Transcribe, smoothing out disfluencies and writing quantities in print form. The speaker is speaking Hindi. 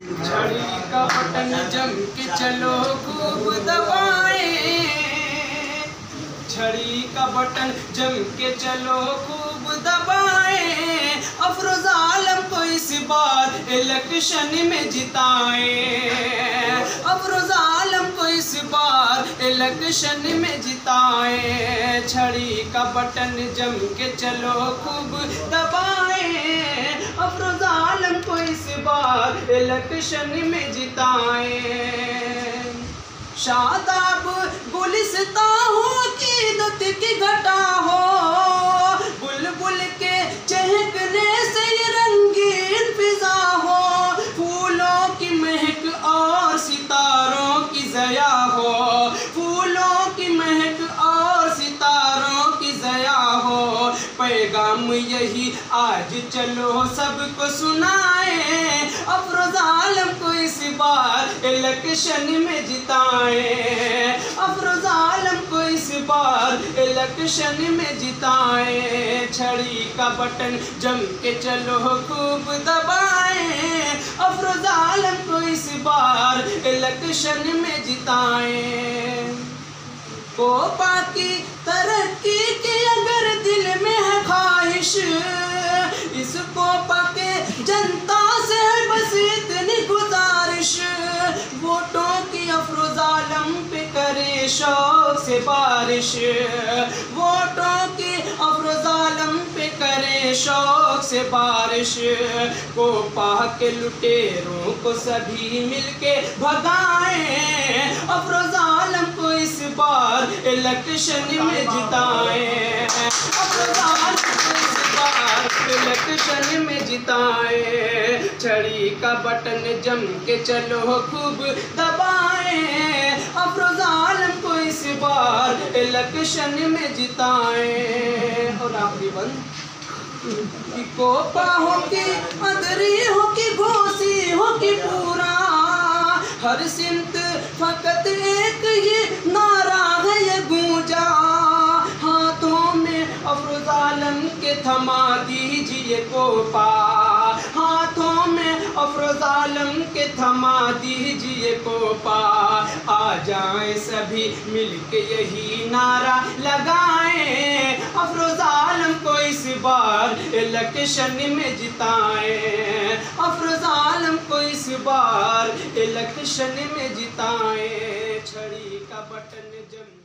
छड़ी का बटन जम के चलो खूब दबाए, छड़ी का बटन जम के चलो खूब दबाए, अफरोज आलम को इस बार इलेक्शन में जिताए, अफरोज आलम को इस बार इलेक्शन में जिताए, छड़ी का बटन जम के चलो खूब दबाए, अफरोज आलम को इस बार इलेक्शन में जिताए। शादाब गुलिस्ता हो की दुत की घटा हो, बुलबुल के चहकने से ये रंगीन फिजा हो, फूलों की महक और सितारों की ज़या हो, फूलों की महक और सितारों की ज़या हो, पैगाम यही आज चलो सबको सुनाए, अफरोज आलम को इस बार इलेक्शन में जिताए, अफरोज आलम को इस बार इलेक्शन में जिताए, छड़ी का बटन जम के चलो खूब दबाए, अफरोज आलम को इस बार इलेक्शन में जिताए। कोपा की तरक्की की अगर दिल में है ख्वाहिश, इस कोपा के जनता से है बस इतनी गुजारिश, वोटों की अफरोज आलम पे करे शौक से बारिश, वोटों की अफरोज आलम पे करे शौक से बारिश, कोपा के लुटेरों को सभी मिलके भगाए, अफरोज आलम को इस बार इलेक्शन में जिताए, अफरोज आलम को इस बार इलेक्शन में जिताए, छड़ी का बटन जम के चलो खूब दबाए, अफरोज आलम को इस बार इलेक्शन में जिताए। और आखिरी बंद कि कोपा हो कि अदरी हो कि घोसी हो कि पूरा, हर सिमत फकत एक ये नारा है ये गूंजा, हाथों में अफरोज आलम के थमा दीजिए कोपा, हाथों में अफरोज आलम के थमा दीजिए कोपा, आ जाए सभी मिलके यही नारा लगाए, अफरोज आलम को इस बार इलेक्शन में जिताए, अफरोज आलम को इस बार इलेक्शन में जिताए, छड़ी का बटन जम